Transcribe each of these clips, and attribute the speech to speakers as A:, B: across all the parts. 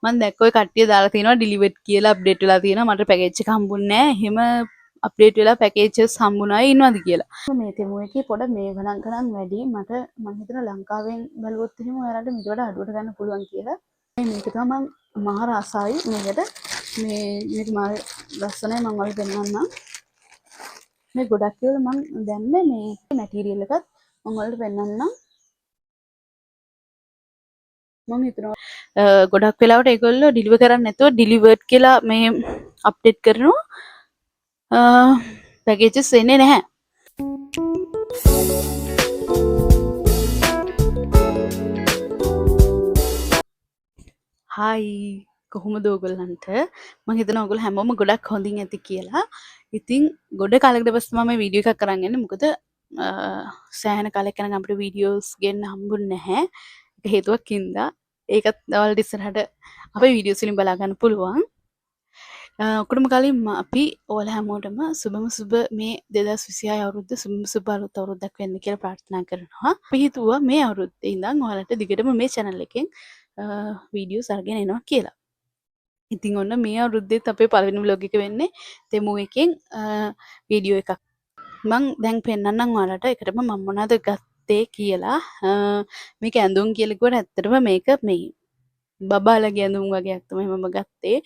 A: මම දැක්ක ඔය කට්ටිය දාලා තියෙනවා ඩිලිවර්ඩ් කියලා අප්ඩේට් වෙලා තියෙනවා මට පැකේජ් එක හම්බුන්නේ නැහැ එහෙම අප්ඩේට් වෙලා පැකේජස් හම්බුනායි ඉන්නවද කියලා මේ තෙමු එකේ පොඩ මේ ගණන් වැඩි මට මම හිතන ලංකාවෙන් බලුවොත් එහෙම ඔයාලට ඊට වඩා අඩුවට ගන්න පුළුවන් කියලා මේක තමයි මම මහා රසයි මේකට මේක මාර ලස්සනයි මම ඔයාලට පෙන්නන්නම් මේ ගොඩක් ඒවා මම දැම්මේ මේ මැටීරියල් එකත් මම ඔයාලට පෙන්නන්නම් මම හිතනවා ගොඩක් වෙලාවට ඒගොල්ලෝ ඩිලිවර් කරන්නේ නැතුව ඩිලිවර්ඩ් කියලා මේ අප්ඩේට් කරනවා පැකේජස් එන්නේ නැහැ. හායි කොහොමද ඔයගොල්ලන්ට මම හිතනවා ඔයගොල්ලෝ හැමෝම ගොඩක් හොඳින් ඇති කියලා. ඉතින් ගොඩ කාලයකට පස්සේ මම මේ වීඩියෝ එකක් කරන් යන්නේ මොකද සෑහෙන කාලයක් යනකම් අපිට වීඩියෝස් ගන්න හම්බුන්නේ නැහැ. ඒක හේතුවක් හින්දා ඒකත් ඔයාලට ඉස්සරහට අපේ වීඩියෝස් වලින් බලා ගන්න පුළුවන්. ඔක්කොටම කලින් අපි ඔයාලා හැමෝටම සුබම සුබ මේ 2026 අවුරුද්ද සුබම සුබ අලුත් අවුරුද්දක් වෙන්න කියලා ප්‍රාර්ථනා කරනවා. අපි හිතුවා මේ අවුරුද්දේ ඉඳන් ඔයාලට දිගටම මේ channel එකෙන් වීඩියෝස් අරගෙන එනවා කියලා. ඉතින් ඔන්න මේ අවුරුද්දෙත් අපේ පළවෙනි vlog එක වෙන්නේ තෙමු එකෙන් වීඩියෝ එකක්. මම දැන් පෙන්නන්නම් ඔයාලට ඒකටම මම මොනවද ගත්තේ කියලා. මේක ඇඳුම් කියලා කිව්වට ඇත්තටම මේක මේ බබාලගේ ඇඳුම් වගේක් තමයි මම ගත්තේ.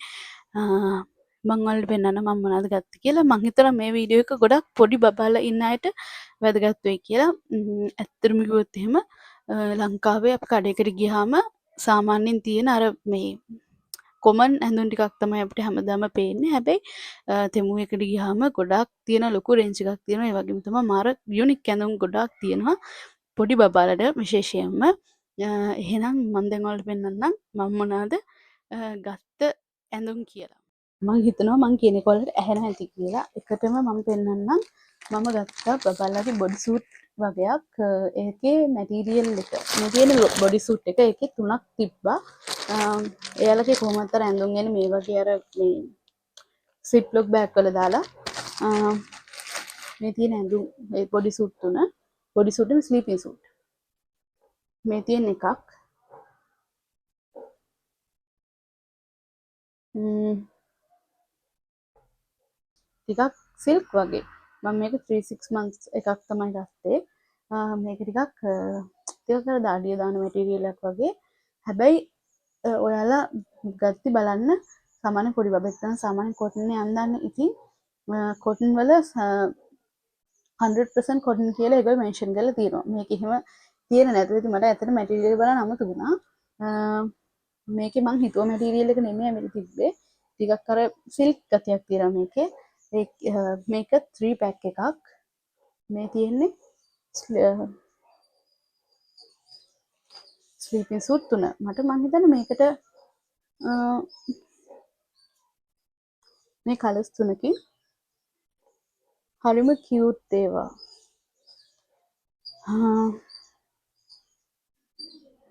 A: මම ඔයාලට පෙන්නන්න මම මොනවද ගත්තේ කියලා. මම හිතලා මේ වීඩියෝ එක ගොඩක් පොඩි බබාලා ඉන්න අයට වැදගත් වෙයි කියලා. ඇත්තටම කිව්වොත් එහෙම ලංකාවේ අපි කඩේකට ගියාම සාමාන්‍යයෙන් තියෙන අර මේ කොමන් ඇඳුම් ටිකක් තමයි අපිට හැමදාම පේන්නේ. හැබැයි තෙමු එකට ගියාම ගොඩක් තියෙන ලොකු රේන්ජ් එකක් තියෙනවා. ඒ වගේම තමයි මාර යුනික් ඇඳුම් ගොඩක් තියෙනවා. පොඩි බබාලට විශේෂයෙන්ම. එහෙනම් මම දැන් ඔයාලට පෙන්නන්නම් මම මොනවද ගත්ත ඇඳුම් කියලා. මම හිතනවා මම කියන එක ඔයාලට ඇහෙන ඇති කියලා. එකටම මම පෙන්නන්නම් මම ගත්තා බබාලගේ බොඩි සූට් වගේක්. ඒකේ මැටීරියල් එක මේ තියෙන බොඩි සූට් එක ඒකේ 3ක් තිබ්බා. එයාලගේ කොහොමද අර ඇඳුම් එන්නේ මේ වගේ අර මේ සිප්ලොක් බෑග් වල දාලා මේ තියෙන ඇඳුම් ඒ බොඩි සූට් තුන බොඩි සූට් එක ස්ලීපින් සූට් මේ තියෙන එකක් ටිකක් සිල්ක් වගේ මම මේක 3-6 months එකක් තමයි ගත්තේ මේක ටිකක් අර දාඩිය දාන මැටීරියල් එකක් වගේ හැබැයි ඔයාලා ගත්ති බලන්න සාමාන්‍ය පොඩි බබෙක් නම් සාමාන්‍ය කොටන් එක අඳන්නේ ඉතින් කොටන් වල 100% කොටන් කියලා ඒගොල්ලෝ මෙන්ෂන් කරලා තියෙනවා මේක එහෙම තියෙන නැතුව ඉතින් මට ඇත්තට මැටීරියල් එක බලන්න අමතක වුණා මේකේ මං හිතුව මැටීරියල් එක නෙමෙයි මේක තිබ්බේ ටිකක් අර සිල්ක් ගතියක් තියෙනවා මේකේ මේක 3 පැක් එකක් මේ තියෙන්නේ ස්ලීපින් සූට් 3 මට මං හිතන්නේ මේකට මේ කලර්ස් තුනකින් හරිම කියුට් ඒවා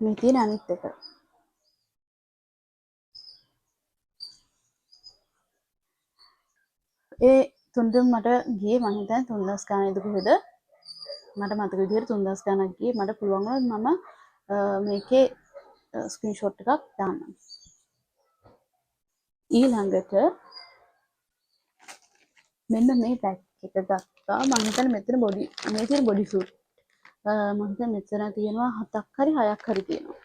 A: මේ තියෙන අනිත් එක ඒ තුන්දෙම මට ගියේ මං හිතන්නේ 3000 ගානේද කොහෙද මට මතක විදිහට 3000 ගානක් ගියේ මට පුළුවන් වුණොත් මම මේකේ ස්ක්‍රීන්ෂොට් එකක් දාන්නම් ඊළඟට මෙන්න මේ පැක් එක ගත්තා මම හිතන්නේ මෙතන බොඩි මේ තියෙන බොඩි සූට් මම හිතන්නේ මෙතන තියෙනවා 7ක් හරි 6ක් හරි තියෙනවා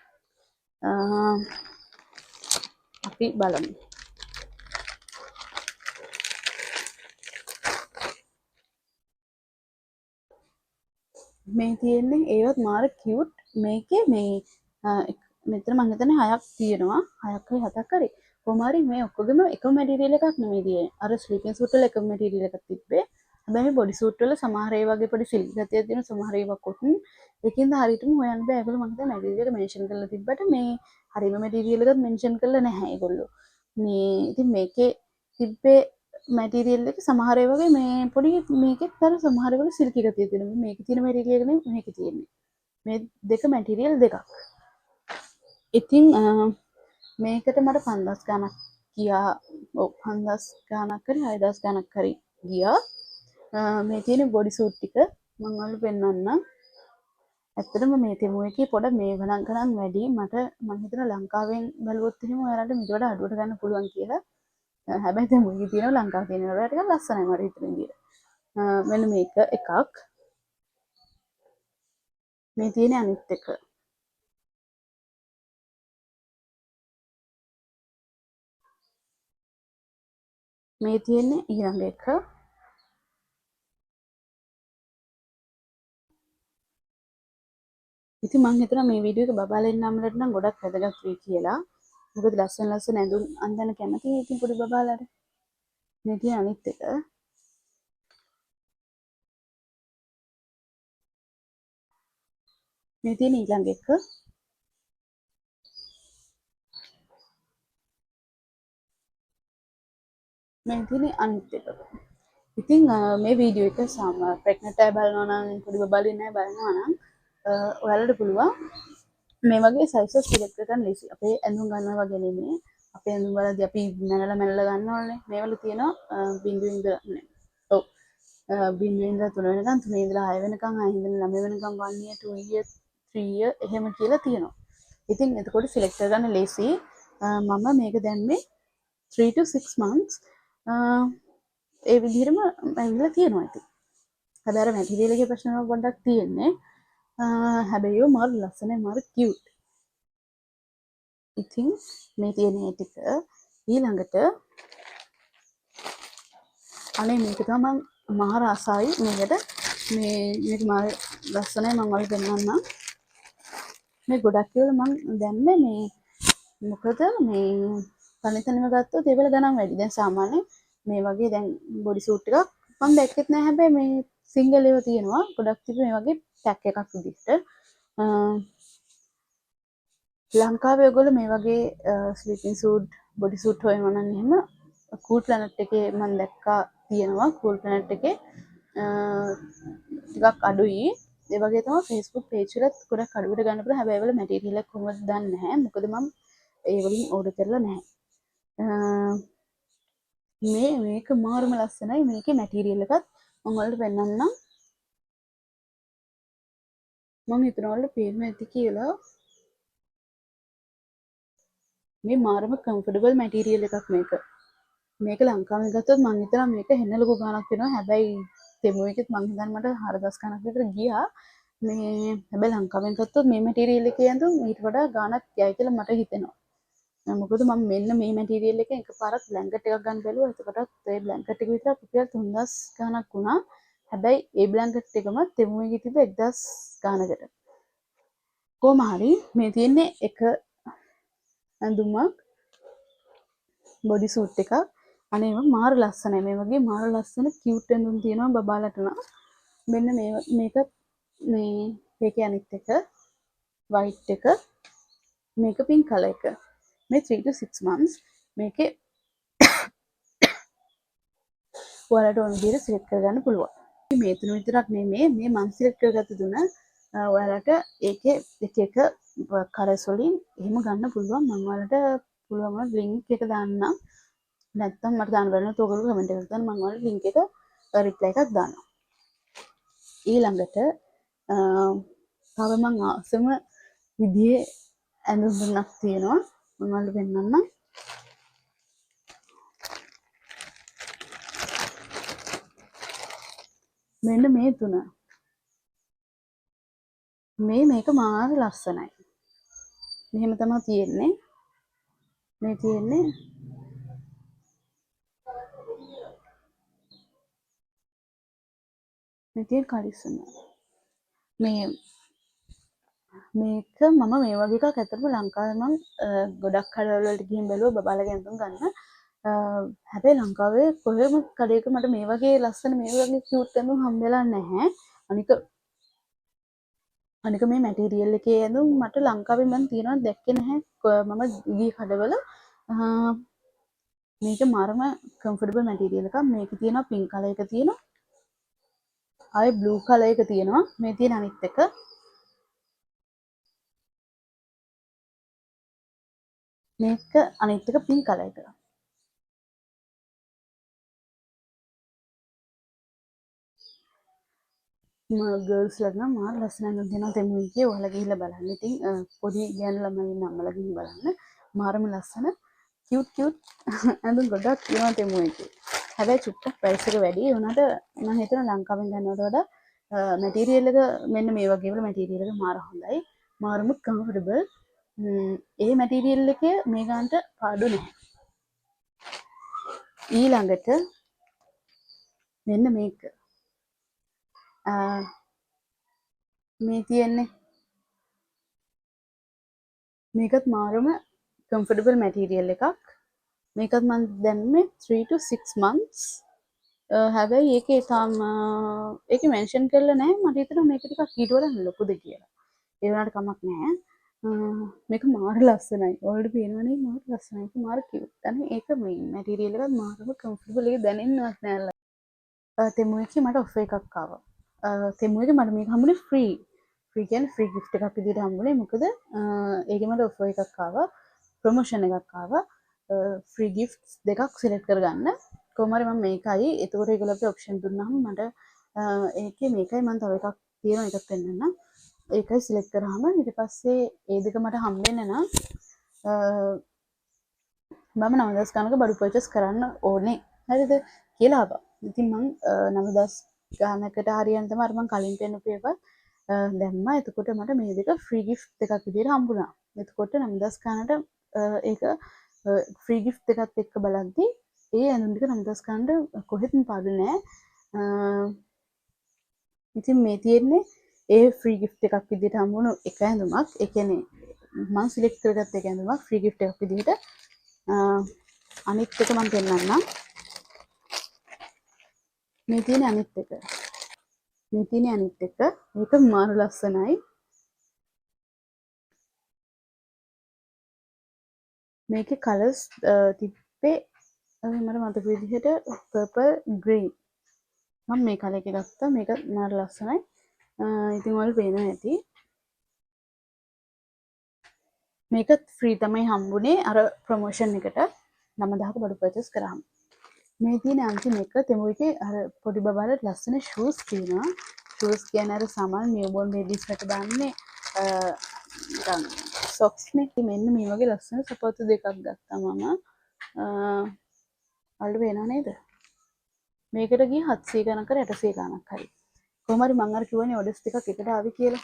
A: අපි බලමු මේ තියෙන්නේ ඒවත් මාර කියුට් මේකේ මේ මෙතන මම හිතන්නේ 6ක් තියෙනවා 6ක් හරි 7ක් හරි කොහොම හරි මේ ඔක්කොගෙම එකම මැටීරියල් එකක් නෙමෙයි තියෙන්නේ අර ස්ලීපින් සූට් වල එකම මැටීරියල් එකක් තිබ්බේ හැබැයි මේ බොඩි සූට් වල සමහර ඒ වගේ පොඩි සිල්ක් ගතියක් තියෙනවා සමහර ඒවා කොටන් ඒකින්ද හරියටම හොයන්න බෑ ඒගොල්ලෝ මම හිතන්නේ මැටීරියල් එක මෙන්ෂන් කරලා තිබ්බට මේ හරියම මැටීරියල් එකත් මෙන්ෂන් කරලා නැහැ ඒගොල්ලෝ මේ ඉතින් මේකේ තිබ්බේ මැටීරියල් එක සමහර ඒ වගේ මේ පොඩි මේකෙත් අර සමහර ඒවාගේ සිල්කි ගතිය තියෙනවා මේකේ තියෙන මැටීරියල් එක නෙමෙයි මේකේ තියෙන්නේ මේ දෙක මැටීරියල් දෙකක් ඉතින් මේකට මට 5000 ගාණක් ගියා ඔව් 5000 ගාණක් හරි 6000 ගාණක් හරි ගියා මේ තියෙන බොඩි සූට් ටික මම ඔයාලට පෙන්නන්නම් ඇත්තටම මේ තෙමු එකේ පොඩ මේ ගණන් වැඩි. මට මම හිතනවා ලංකාවෙන් බලුවොත් එහෙම ඔයාලට මීට වඩා අඩුවට ගන්න පුළුවන් කියලා. හැබැයි තෙමු එකේ තියෙනවා ලංකාවේ තියෙන වලට ටිකක් ලස්සනයි මට හිතෙන විදියට. මෙන්න මේක එකක්. මේ තියෙන අනිත් එක. මේ තියෙන්නේ ඊළඟ එක. ඉතින් මං හිතනවා මේ වීඩියෝ එක බබාලා ඉන්නම්ලට නම් ගොඩක් වැදගත් වෙයි කියලා. මොකද ලස්සන ලස්සන ඇඳුම් අඳින්න කැමතියි ඉතින් පොඩි බබාලාට. මේ තියෙන අනිත් එක. මේ තියෙන ඊළඟ එක. මේ තියෙන අනිත් එක. ඉතින් මේ වීඩියෝ එක ප්‍රෙග්නන්ට් අය බලනවා නම් පොඩි බබාලා ඉන්න අය බලනවා නම් ඔයාලට පුළුවන් මේ වගේ සයිසස් සිලෙක්ට් කරගන්න ලේසි. අපේ ඇඳුම් ගන්නවා වගේ නෙමෙයි. අපේ ඇඳුම් වලදී අපි මැනලා ගන්නවනේ. මේවල තියෙනවා බිංදුවේ ඉඳලා නේ. ඔව්. බිංදුවේ ඉඳලා 3 වෙනකන් 3 ඉඳලා 6 වෙනකන් 6 ඉඳලා 9 වෙනකන් 1 year 2 year 3 year එහෙම කියලා තියෙනවා. ඉතින් එතකොට සිලෙක්ට් කරගන්න ලේසි. මම මේක දැම්මේ 3 to 6 months ඒ විදිහටම ඇවිල්ලා තියෙනවා ඉතින්. හැබැයි අර මැටීරියල් එකේ ප්‍රශ්න පොඩ්ඩක් තියෙන්නේ. හැබැයි ඒව මාර ලස්සනයි මාර කියුට්. ඉතින් මේ තියෙන ඒ ටික ඊළඟට අනේ මේක තමයි මහ රසයි මේකට මේක මාර ලස්සනයි මම ඔයාලට දෙන්නම්. මේ ගොඩක් ඒවා මම දැම්මේ මේ මොකද මේ තනිතනිව ගත්තොත් ඒවල ගණන් වැඩි. දැන් සාමාන්‍ය මේ වගේ දැන් බොඩි සූට් එකක් මම දැක්කෙත් නෑ හැබැයි මේ සිංගල් ඒවා තියෙනවා. ගොඩක් තිබ්බ මේ වගේ පැක් එකක් විදිහට. ලංකාවේ ඔයගොල්ලෝ මේ වගේ ස්ලිපින් සූට් බොඩි සූට් හොයනවා නම් එහෙම කූල් ප්ලැනට් එකේ මම දැක්කා තියෙනවා. කූල් ප්ලැනට් එකේ ටිකක් අඩුයි. ඒ වගේ තමයි Facebook page වලත් ගොඩක් අඩුවට ගන්න පුළුවන්. හැබැයි ඒවල මැටීරියල් එක කොහොමද දන්නේ නැහැ. මොකද මම ඒ වලින් ඕඩර් කරලා නැහැ. මේක මාරම ලස්සනයි. මේකේ මැටීරියල් එකත් මම ඔයාලට පෙන්නන්නම්. මම හිතනවා ඔයාලට පේන්න ඇති කියලා. මේ මාරම කම්ෆර්ටබල් මැටීරියල් එකක් මේක. මේක ලංකාවෙන් ගත්තොත් මං හිතනවා මේක හෙන්න ලොකු ගාණක් වෙනවා. හැබැයි තෙමු එකෙත් මං හිතන්නේ මට 4000 ගාණක් විතර ගියා. මේ හැබැයි ලංකාවෙන් ගත්තොත් මේ මැටීරියල් එකේ ඇඳුම් ඊට වඩා ගාණක් යයි කියලා මට හිතෙනවා. මොකද මම මෙන්න මේ මැටීරියල් එකෙන් එකපාරක් බ්ලැන්කට් එකක් ගන්න බැලුවා. එතකොටත් ඒ බ්ලැන්කට් එක විතර රුපියල් 3000 ගාණක් වුණා. හැබැයි ඒ බ්ලැන්කට් එකම තෙමු එකේ තිබ්බ 1000 ගාණකට. කොහොම හරි මේ තියෙන්නේ එක ඇඳුමක් බොඩි සූට් එකක්. අනේ මාර ලස්සනයි. මේ වගේ මාර ලස්සන කියුට් ඇඳුම් තියෙනවා බබාලට නම්. මෙන්න මේක මේ මේකේ අනිත් එක වයිට් එක මේක පින්ක් කලර් එක. මේ 3 to 6 months මේකේ ඔයාලට ඕන විදිහට සිලෙක්ට් කරගන්න පුළුවන්. මේ තුන විතරක් නෙමෙයි මේ මම සිලෙක්ට් කරගත්ත තුන ඔයාලට ඒකේ එක එක කලර්ස් වලින් එහෙම ගන්න පුළුවන්. මම ඔයාලට පුළුවන් වුණොත් ලින්ක් එක දාන්නම්. නැත්තම් මට දාන්න බැරි වුණොත් ඔයගොල්ලෝ කමෙන්ට් එකක් දාන්න මම ඔයාලට ලින්ක් එක රිප්ලයි එකක් දානවා. ඊළඟට තව මං ආසම විදිහේ ඇඳුම් තුනක් තියෙනවා. මම ඔයාලට පෙන්නන්නම්. මෙන්න මේ තුන. මේක මාර ලස්සනයි. මෙහෙම තමයි තියෙන්නේ. මේ තියෙන්නේ මේ තියෙන කලිසම. මේක මම මේ වගේ එකක් ඇත්තටම ලංකාවේ මම ගොඩක් කඩවල වලට ගිහින් බැලුවා බබාලගේ ඇඳුම් ගන්න. හැබැයි ලංකාවේ කොහෙම කඩේක මට මේ වගේ ලස්සන මේ වගේ කියුට් ඇඳුම් හම්බෙලා නැහැ. අනික මේ මැටීරියල් එකේ ඇඳුම් මට ලංකාවේ මම තියනවා දැක්කේ නැහැ. මම ගිය කඩවල මේක මාරම කම්ෆර්ටබල් මැටීරියල් එකක්. මේකේ තියෙනවා පින්ක් කලර් එක තියෙනවා. ආයේ බ්ලූ කලර් එක තියෙනවා. මේ තියෙන අනිත් එක මේක අනිත් එක පින්ක් කලර් එක. ගර්ල්ස්ලට නම් මාර ලස්සන ඇඳුම් තියෙනවා තෙමුගේ. ඔයාලා ගිහිල්ලා බලන්න. ඉතින් පොඩි ගෑනු ළමයි ඉන්න අම්මලා ගිහින් බලන්න. මාරම ලස්සන කියුට් ඇඳුම් ගොඩක් තියෙනවා තෙමුගේ. හැබැයි චුට්ටක් ප්‍රයිස් එක වැඩි. ඒ වුණාට මම හිතනවා ලංකාවෙන් ගන්නවට වඩා මැටීරියල් එක මෙන්න මේ වගේ වල මැටීරියල් එක මාර හොඳයි. මාරම කම්ෆර්ටබල්. ඒ මැටීරියල් එකේ මේ ගානට පාඩු නැහැ. ඊළඟට මෙන්න මේක. මේ තියෙන්නේ මේකත් මාරම කම්ෆර්ටබල් මැටීරියල් එකක්. මේකත් මම දැම්මේ 3 to 6 months. හැබැයි ඒකේ තාම ඒකේ මෙන්ෂන් කරලා නැහැ. මට හිතෙනවා මේක ටිකක් ඊට වඩා ලොකුද කියලා. ඒ වුණාට කමක් නැහැ. මේක මාර ලස්සනයි. ඔයාලට පේනවනේ මාර ලස්සනයි. ඒක මාර කියුට්. අනේ ඒක මේ මැටීරියල් එකත් මාරම කම්ෆර්ටබල්. ඒක දැනෙන්නවත් නෑ. තෙමුවේකේ මට ඔෆර් එකක් ආවා. තෙමුවේකේ මට මේක හම්බුනේ ෆ්‍රී. ෆ්‍රී කියන්නේ ෆ්‍රී ගිෆ්ට් එකක් විදිහට හම්බුනේ. මොකද ඒකේ මට ඔෆර් එකක් ආවා. ප්‍රොමෝෂන් එකක් ආවා. ෆ්‍රී ගිෆ්ට්ස් දෙකක් සිලෙක්ට් කරගන්න. කොහොම හරි මම මේකයි. එතකොට ඒගොල්ලෝ අපිට ඔප්ෂන් දුන්නාම මට ඒකේ මේකයි මම තව එකක් තියෙනවා එකක් පෙන්නන්නම්. ඒකයි සිලෙක්ට් කරාම ඊට පස්සේ ඒ දෙක මට හම්බෙන්න නම් මම 9000 ගණනක බඩු පර්චේස් කරන්න ඕනේ. හරිද? කියලා ආවා. ඉතින් මං 9000 ගණනකට හරියන් තමයි අර මං කලින් පෙන්නපු ඒවා දැම්මා. එතකොට මට මේ දෙක ෆ්‍රී ගිෆ්ට් එකක් විදිහට හම්බුණා. එතකොට 9000 ගණනට ඒක ෆ්‍රී ගිෆ්ට් එකත් එක්ක බලද්දි ඒ ඇඳුම් ටික 9000 ගණනට කොහෙත්ම පාඩු නෑ. ඉතින් මේ තියෙන්නේ ඒ ෆ්‍රී ගිෆ්ට් එකක් විදිහට හම්බුණු එක ඇඳුමක්. ඒ කියන්නේ මම සිලෙක්ට් කරගත්ත එක ඇඳුමක් ෆ්‍රී ගිෆ්ට් එකක් විදිහට. අනිත් එක මම පෙන්නන්නම්. මේ තියෙන අනිත් එක. මේ තියෙන අනිත් එක. මේක මාර ලස්සනයි. මේකේ කලර්ස් තිබ්බේ මට මතක විදිහට පර්පල් ග්‍රීන්. මම මේ කලර් එක ගත්තා. මේක මාර ලස්සනයි. ඉතින් ඔයාලට පේනවා ඇති. මේක ෆ්‍රී තමයි හම්බුනේ අර ප්‍රොමෝෂන් එකට 9000ක බඩු පර්චේස් කරාම. මේ තියෙන අන්තිම එක තෙමුගේ අර පොඩි බබාලට ලස්සන ෂූස් තියෙනවා. ෂූස් කියන්නේ අර සමහර නියුබෝර්න් බේබීස්ලට දාන්නේ නිකන් සොක්ස් නේ. මෙන්න මේ වගේ ලස්සන සපත්තු දෙකක් ගත්තා මම. අල්ල වෙනව නේද? මේකට ගියේ 700 ගණන් කර 800 ගණක් හරි. කොහොම හරි මම අර කිව්වනේ ඕඩර්ස් ටිකක් එකට ආවි කියලා.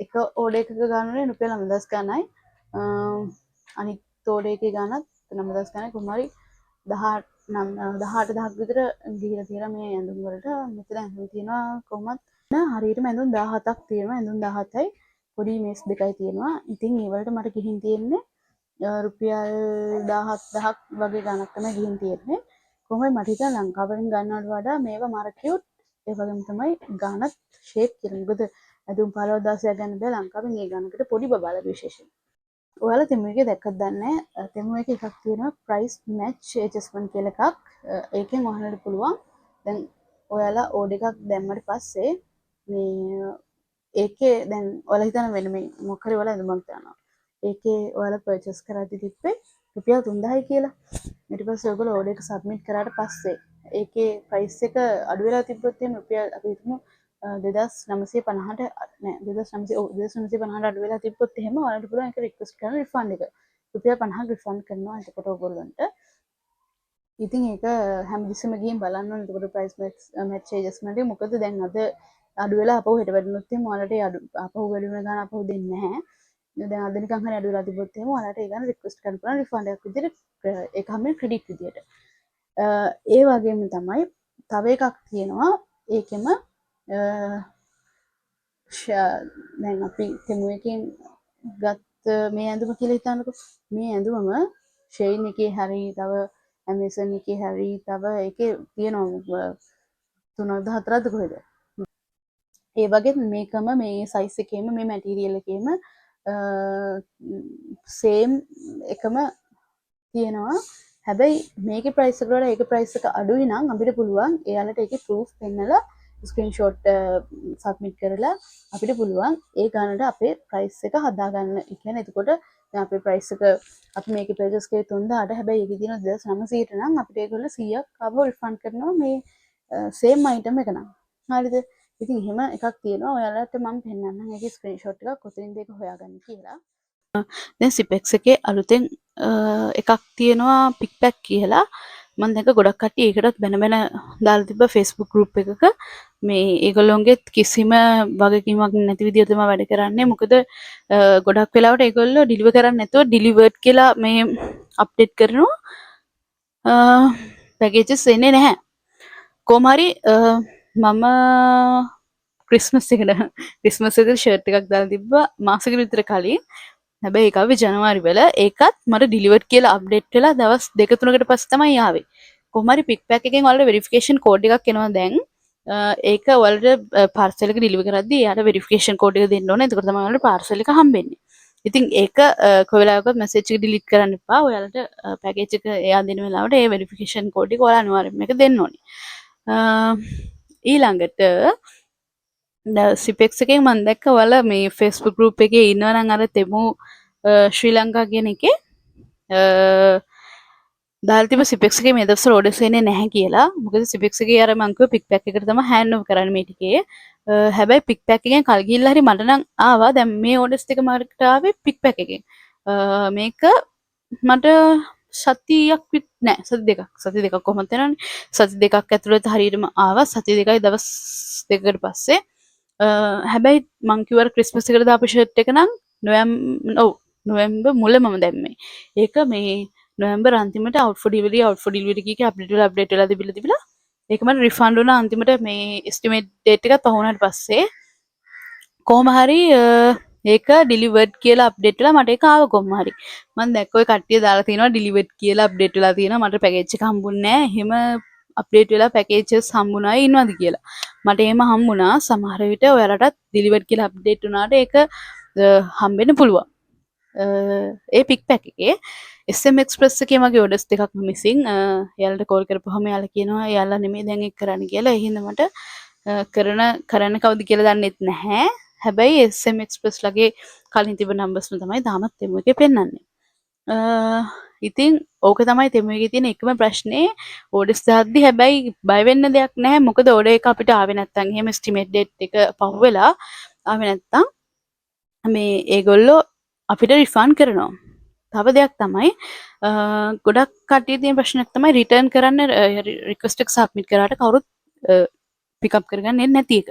A: එක ඕඩර් එකක ගානනේ රුපියල් 9000 ගණනයි. අනිත් ඕඩර් එකේ ගානත් 9000 ගණනයි. කොහොම හරි 18,000ක් විතර ගිහිලා තියෙනවා මේ ඇඳුම් වලට. මෙතන ඇඳුම් තියෙනවා කොහොමත් හරියටම ඇඳුම් 17ක් තියෙනවා. ඇඳුම් 17යි පොඩි මේස් දෙකයි තියෙනවා. ඉතින් ඒ වලට මට ගිහින් තියෙන්නේ රුපියල් 17,000ක් වගේ ගණක් තමයි ගිහින් තියෙන්නේ. කොහොමද මට හිතෙනවා ලංකාවෙන් ගන්නවට වඩා මේවා මාර කියුට්. ඒ වගේම තමයි ගානත් ෂේප් කියලා. මොකද ඇඳුම් 15,000ක් ගන්න බෑ ලංකාවෙන් ඒ ගානකට පොඩි බබාලා විශේෂයෙන්. ඔයාලා තෙමුගේ දැක්කත් දන්නේ තෙමු එකක් තියෙනවා ප්‍රයිස් මැච් ඇඩ්ජස්ට්මන්ට් කියලා එකක්. ඒකෙන් ඔයාලට පුළුවන් දැන් ඔයාලා ඕඩර් එකක් දැම්මට පස්සේ මේ ඒකේ දැන් ඔයාලා හිතන වෙන මේ මොකක් හරි ඔයාලා ඇඳුමක් දානවා. ඒකේ ඔයාලා පර්චේස් කරද්දි තිබ්බේ රුපියල් 3000යි කියලා. ඊට පස්සේ ඔයගොල්ලෝ ඕඩර් එක සබ්මිට් කරාට පස්සේ ඒකේ ප්‍රයිස් එක අඩු වෙලා තිබ්බොත් එහෙනම් රුපියල් අපි හිතමු 2950ට නෑ 2950ට අඩු වෙලා තිබ්බොත් එහෙම ඔයාලට පුළුවන් ඒක රික්වෙස්ට් කරන රිෆන්ඩ් එක. රුපියල් 50ක් රිෆන්ඩ් කරනවා එතකොට ඔයගොල්ලන්ට. ඉතින් ඒක හැමතිස්සෙම ගිහින් බලන්න ඕනේ. එතකොට ප්‍රයිස් මැච් ඇඩ්ජස්ට්මන්ට් එක මොකද දැන් අද අඩු වෙලා අපහු හෙට වැඩිනොත් එහෙම ඔයාලට අඩු අපහු වැඩි වෙන ගාන අපහු දෙන්නේ නැහැ. දැන් අද නිකන් හරි අඩු වෙලා තිබ්බොත් එහෙම ඔයාලට ඒ ගාන රික්වෙස්ට් කරන්න පුළුවන් රිෆන්ඩ් එකක් විදිහට ඒක හැම ක්‍රෙඩිට් විදිහට. ඒ වගේම තමයි තව එකක් තියෙනවා. ඒකෙම දැන් අපි තෙමු එකෙන් ගත්ත මේ ඇඳුම කියලා හිතන්නකෝ. මේ ඇඳුමම ෂෙයින් එකේ හරි තව ඇමේසන් එකේ හරි තව ඒකේ තියෙනවා 3ද 4ද කොහෙද. ඒ වගේ මේකම මේ සයිස් එකේම මේ මැටීරියල් එකේම සේම් එකම තියෙනවා. හැබැයි මේකේ ප්‍රයිස් එකට වඩා ඒකේ ප්‍රයිස් එක අඩුයි නම් අපිට පුළුවන් එයාලට ඒකේ ප්‍රූෆ් පෙන්නලා ස්ක්‍රීන්ෂොට් සබ්මිට් කරලා අපිට පුළුවන් ඒ ගානට අපේ ප්‍රයිස් එක හදාගන්න. ඒ කියන්නේ එතකොට දැන් අපේ ප්‍රයිස් එක අපි මේකේ පර්චේස් කරේ 3000ට හැබැයි ඒකේ තියෙන 2900ට නම් අපිට ඒගොල්ලෝ 100ක් ආවෝ රිෆන්ඩ් කරනවා මේ සේම් අයිටම් එක නම්. හරිද? ඉතින් එහෙම එකක් තියෙනවා. ඔයාලට මම පෙන්නන්නම් ඒකේ ස්ක්‍රීන්ෂොට් එකක් කොතනින්ද ඒක හොයාගන්නේ කියලා. දැන් සිපෙක්ස් එකේ අලුතෙන් එකක් තියෙනවා පික්පැක් කියලා. මම දැක්ක ගොඩක් කට්ටිය ඒකටත් බැන බැන දාලා තිබ්බ Facebook group එකක. මේ ඒගොල්ලොන්ගේ කිසිම වගකීමක් නැති විදිහට තමයි වැඩ කරන්නේ. මොකද ගොඩක් වෙලාවට ඒගොල්ලෝ ඩිලිවර් කරන්නේ නැතුව ඩිලිවර්ඩ් කියලා මේ අප්ඩේට් කරනවා. පැකේජස් එන්නේ නැහැ. කොහොම හරි මම ක්‍රිස්මස් එකට ක්‍රිස්මස් එකට ෂර්ට් එකක් දාලා තිබ්බා මාසෙකට විතර කලින්. හැබැයි ඒක ආවේ ජනවාරි වල. ඒකත් මට ඩිලිවර්ඩ් කියලා අප්ඩේට් වෙලා දවස් 2-3කට පස්සේ තමයි ආවේ. කොහොම හරි පික් පැක් එකෙන් ඔයාලට වෙරිෆිකේෂන් කෝඩ් එකක් එනවා දැන්. ඒක ඔයාලට පාර්සල් එක ඩිලිවර් කරද්දී එයාට වෙරිෆිකේෂන් කෝඩ් එක දෙන්න ඕනේ. එතකොට තමයි ඔයාලට පාර්සල් එක හම්බෙන්නේ. ඉතින් ඒක කොයි වෙලාවකවත් මැසේජ් එක ඩිලීට් කරන්න එපා. ඔයාලට පැකේජ් එක එයා දෙන වෙලාවට ඒ වෙරිෆිකේෂන් කෝඩ් එක ඔයාලා අනිවාර්යයෙන්ම මේක දෙන්න ඕනේ. ඊළඟට සිපෙක්ස් එකෙන් මම දැක්ක ඔයාලා මේ Facebook group එකේ ඉන්නවා නම් අර තෙමු ශ්‍රී ලංකා කියන එකේ දාලා තිබ්බ සිපෙක්ස් එකේ මේ දවස්වල ඕඩර්ස් එන්නේ නැහැ කියලා. මොකද සිපෙක්ස් එකේ අර මං කිව්ව පික් පැක් එකට තමයි හෑන්ඩ් ඕවර් කරන්නේ මේ ටිකේ. හැබැයි පික් පැක් එකෙන් කල් ගිහිල්ලා හරි මට නම් ආවා. දැන් මේ ඕඩර්ස් ටික මට ආවේ පික් පැක් එකෙන්. මේක මට සතියක් නෑ සති දෙකක් කොහොමද වෙනවනේ. සති දෙකක් ඇතුළත හරියටම ආවා. සති දෙකයි දවස් දෙකකට පස්සේ. හැබැයි මං කිව්ව ක්‍රිස්මස් එකට දාපු ෂර්ට් එක නම් නොවැම්බර් මුල මම දැම්මේ. ඒක මේ නොවැම්බර් අන්තිමට out for delivery කීකේ අප්ඩේට් වෙලා තිබිලා ඒක මට රිෆන්ඩ් වුණා අන්තිමට මේ estimate date එකත් පහ වුණාට පස්සේ. කොහොම හරි ඒක ඩිලිවර්ඩ් කියලා අප්ඩේට් වෙලා මට ඒක ආව කොහොම හරි. මම දැක්ක ඔය කට්ටිය දාලා තියෙනවා ඩිලිවර්ඩ් කියලා අප්ඩේට් වෙලා තියෙනවා. මට පැකේජ් එක හම්බුන්නේ නැහැ. එහෙම අප්ඩේට් වෙලා පැකේජස් හම්බුනා අය ඉන්නවද කියලා. මට එහෙම හම්බුණා. සමහර විට ඔයාලටත් ඩිලිවර්ඩ් කියලා අප්ඩේට් වුණාට ඒක හම්බෙන්න පුළුවන්. ඒ පික් පැක් එකේ SM Express එකේ මගේ orders දෙකක් මිසින්. එයාලට කෝල් කරපුවම එයාලා කියනවා එයාලා නෙමෙයි දැන් ඒක කරන්න කියලා. ඒ හින්දා මට කරන්න කවුද කියලා දන්නෙත් නැහැ. හැබැයි SM Express ලගේ කලින් තිබ්බ numbers තමයි තාමත් තෙමු එකේ පෙන්වන්නේ. ඉතින් ඕක තමයි තෙමු එකේ තියෙන එකම ප්‍රශ්නේ. orders දාද්දි හැබැයි බය වෙන්න දෙයක් නැහැ. මොකද order එක අපිට ආවේ නැත්තම් එහෙම estimate date එක පහු වෙලා ආවේ නැත්තම් මේ ඒගොල්ලෝ අපිට රිෆන්ඩ් කරනවා. තව දෙයක් තමයි ගොඩක් කට්ටිය තියෙන ප්‍රශ්නයක් තමයි රිටර්න් කරන්න රික්වෙස්ට් එක සබ්මිට් කරාට කවුරුත් පිකප් කරගන්නේ නැති එක.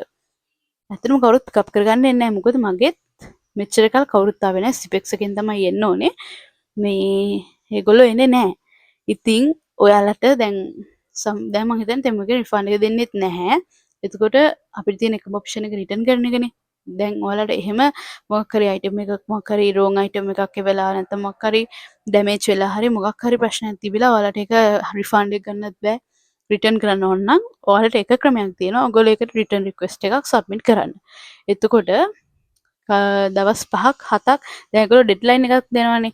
A: ඇත්තටම කවුරුත් පිකප් කරගන්නේ නැහැ. මොකද මගෙත් මෙච්චර කල් කවුරුත් ආවේ නැහැ. සිපෙක්ස් එකෙන් තමයි එන්න ඕනේ. මේ ඒගොල්ලෝ එන්නේ නැහැ. ඉතින් ඔයාලට දැන් මම හිතන්නේ තෙමු එකේ රිෆන්ඩ් එක දෙන්නෙත් නැහැ. එතකොට අපිට තියෙන එකම ඔප්ෂන් එක රිටර්න් කරන එකනේ. දැන් ඔයාලට එහෙම මොකක් හරි අයිටම් එකක් මොකක් හරි රෝන් අයිටම් එකක් වෙලා නැත්නම් මොකක් හරි ඩැමේජ් වෙලා හරි මොකක් හරි ප්‍රශ්නයක් තිබිලා ඔයාලට ඒක රිෆන්ඩ් එක ගන්නත් බෑ රිටර්න් කරන්න ඕන නම් ඔයාලට එක ක්‍රමයක් තියෙනවා ඔයගොල්ලෝ ඒකට රිටර්න් රික්වෙස්ට් එකක් සබ්මිට් කරන්න. එතකොට දවස් 5ක් 7ක් දැන් ඒගොල්ලෝ ඩෙඩ්ලයින් එකක් දෙනවනේ.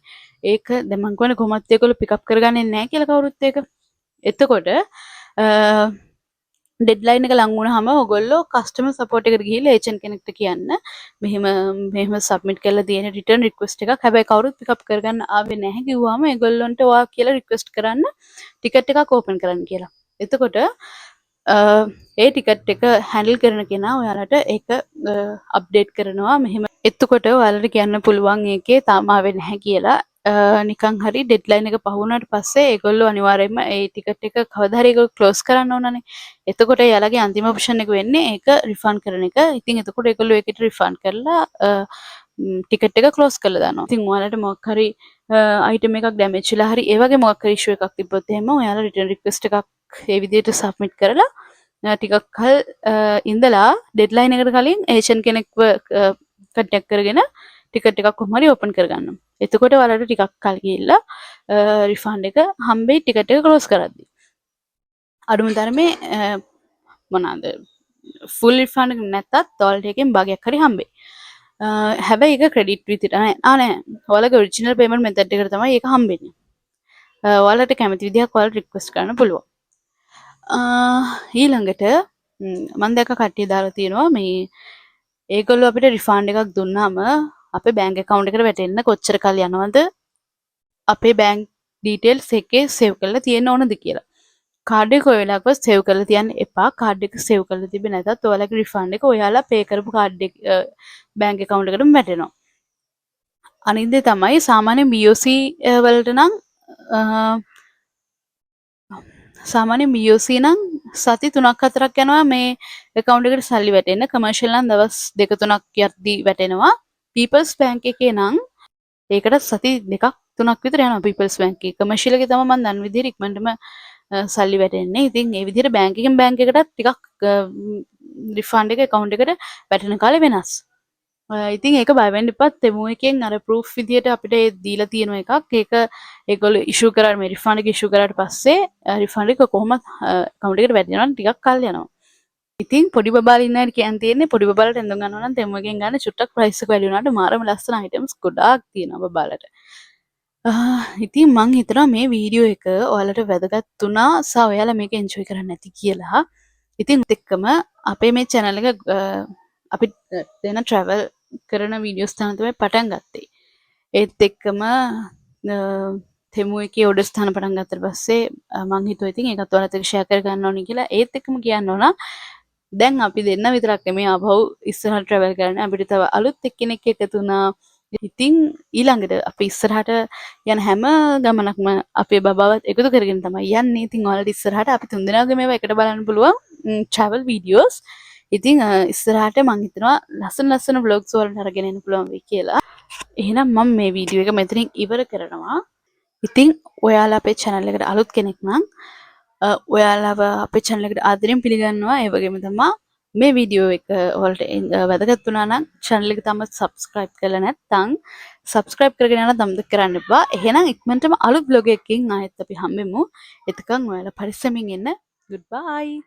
A: ඒක දැන් මම කියන්නේ කොහොමද ඒගොල්ලෝ පිකප් කරගන්නේ නැහැ කියලා කවුරුත් ඒක. එතකොට ඩෙඩ්ලයින් එක ලඟ වුණාම ඔයගොල්ලෝ කස්ටමර් සපෝට් එකට ගිහිල්ලා ඒජන්ට් කෙනෙක්ට කියන්න මෙහෙම සබ්මිට් කරලා තියෙන රිටර්න් රික්වෙස්ට් එකක් හැබැයි කවුරුත් පිකප් කරගන්න ආවේ නැහැ කිව්වම ඒගොල්ලන්ට ඔයා කියලා රික්වෙස්ට් කරන්න ටිකට් එකක් ඕපන් කරන්න කියලා. එතකොට ඒ ටිකට් එක හැන්ඩල් කරන කෙනා ඔයාලට ඒක අප්ඩේට් කරනවා මෙහෙම. එතකොට ඔයාලට කියන්න පුළුවන් ඒකේ තාම ආවේ නැහැ කියලා. නිකන් හරි ඩෙඩ්ලයින් එක පහ වුණාට පස්සේ ඒගොල්ලෝ අනිවාර්යයෙන්ම ඒ ටිකට් එක කවදා හරි ඒගොල්ලෝ ක්ලෝස් කරන්න ඕනනේ. එතකොට එයාලගේ අන්තිම ඔප්ෂන් එක වෙන්නේ ඒක රිෆන්ඩ් කරන එක. ඉතින් එතකොට ඒගොල්ලෝ ඒකට රිෆන්ඩ් කරලා ටිකට් එක ක්ලෝස් කරලා දානවා. ඉතින් ඔයාලට මොකක් හරි අයිටම් එකක් ඩැමේජ් වෙලා හරි ඒ වගේ මොකක් හරි ඉෂුව එකක් තිබ්බොත් එහෙම ඔයාලා රිටර්න් රික්වෙස්ට් එකක් ඒ විදිහට සබ්මිට් කරලා ටිකක් කල් ඉඳලා ඩෙඩ්ලයින් එකට කලින් ඒජන්ට් කෙනෙක්ව කන්ටැක්ට් කරගෙන ටිකට් එකක් කොහොම හරි ඕපන් කරගන්න. එතකොට ඔයාලට ටිකක් කල් ගිහිල්ලා රිෆන්ඩ් එක හම්බෙයි ටිකට් එක ක්ලෝස් කරද්දී. අඩුම තරමේ මොනවාද ෆුල් රිෆන්ඩ් එක නැත්තත් ඔයාලට එකෙන් භාගයක් හරි හම්බෙයි. හැබැයි ඒක ක්‍රෙඩිට් විදිහට නෑ. ඔයාලගේ ඔරිජිනල් පේමන්ට් මෙතඩ් එකට තමයි ඒක හම්බෙන්නේ. ඔයාලට කැමති විදිහක් ඔයාලට රික්වෙස්ට් කරන්න පුළුවන්. ඊළඟට මම දැක්ක කට්ටිය දාලා තියෙනවා මේ ඒගොල්ලෝ අපිට රිෆන්ඩ් එකක් දුන්නාම අපේ බැංක් account එකට වැටෙන්න කොච්චර කල් යනවද අපේ බැංක් ඩීටේල්ස් එකේ සේව් කරලා තියෙන්න ඕනද කියලා. කාඩ් එක ඔය වෙලාවකවත් සේව් කරලා තියන්න එපා. කාඩ් එක සේව් කරලා තිබ්බේ නැතත් ඔයාලගේ රිෆන්ඩ් එක ඔයාලා පේ කරපු කාඩ් එක බැංක් account එකටම වැටෙනවා. අනිත් දේ තමයි සාමාන්‍ය BOC වලට නම් සාමාන්‍ය BOC නම් සති 3-4ක් යනවා මේ account එකට සල්ලි වැටෙන්න. commercial නම් දවස් 2-3ක් යද්දි වැටෙනවා. People's Bank එකේ නම් ඒකට සති 2-3ක් විතර යනවා People's Bank එකේ. commercial එකේ තමයි මම දන්න විදිහට ඉක්මනටම සල්ලි වැටෙන්නේ. ඉතින් ඒ විදිහට බැංක් එකෙන් බැංක් එකටත් ටිකක් රිෆන්ඩ් එක account එකට වැටෙන කාලේ වෙනස්. ඉතින් ඒක බය වෙන්න එපා. තෙමු එකෙන් අර proof විදියට අපිට දීලා තියෙන එකක්. ඒක ඒගොල්ලෝ issue කරාට මේ refund එක issue කරාට පස්සේ refund එක කොහොමද account එකට වැටෙනවා නම් ටිකක් කල් යනවා. ඉතින් පොඩි බබාලා ඉන්න අයට කියන්න තියෙන්නේ පොඩි බබාලට එන්දම් ගන්නවා නම් තෙමු එකෙන් ගන්න චුට්ටක් price එක වැඩි වුණාට මාරම ලස්සන items ගොඩාක් තියෙනවා බබාලට. ඉතින් මං හිතනවා මේ වීඩියෝ එක ඔයාලට වැදගත් වුණා සහ ඔයාලා මේක enjoy කරන්න ඇති කියලා. ඉතින් එක්කම අපේ මේ channel එක අපි දෙන travel කරන වීඩියෝස් තමයි පටන් ගත්තේ. ඒත් එක්කම තෙමු එකේ ඔඩර් ස්ථාන පටන් ගත්තට පස්සේ මං හිතුවා ඉතින් ඒකත් ඔයාලත් එක්ක share කර ගන්න ඕනේ කියලා. ඒත් එක්කම කියන්න ඕන දැන් අපි දෙන්න විතරක් නෙමෙයි ආපහු ඉස්සරහට travel කරන්නේ. අපිට තව අලුත් එක්කෙනෙක් එකතු වුණා. ඉතින් ඊළඟට අපි ඉස්සරහට යන හැම ගමනක්ම අපේ බබාවත් එකතු කරගෙන තමයි යන්නේ. ඉතින් ඔයාලට ඉස්සරහට අපි තුන්දෙනාගේ මේවා එකට බලන්න පුළුවන් travel videos. ඉතින් ඉස්සරහට මං හිතනවා ලස්සන vlogs වලට අරගෙන එන්න පුළුවන් වෙයි කියලා. එහෙනම් මම මේ වීඩියෝ එක මෙතනින් ඉවර කරනවා. ඉතින් ඔයාලා අපේ channel එකට අලුත් කෙනෙක් නම් ඔයාලව අපේ channel එකට ආදරෙන් පිළිගන්නවා. ඒ වගේම තමයි මේ වීඩියෝ එක ඔයාලට වැදගත් වුණා නම් channel එක තාම subscribe කරලා නැත්නම් subscribe කරගෙන යන්න අමතක කරන්න එපා. එහෙනම් ඉක්මනටම අලුත් vlog එකකින් ආයෙත් අපි හම්බෙමු. එතකන් ඔයාලා පරිස්සමින් ඉන්න. Goodbye.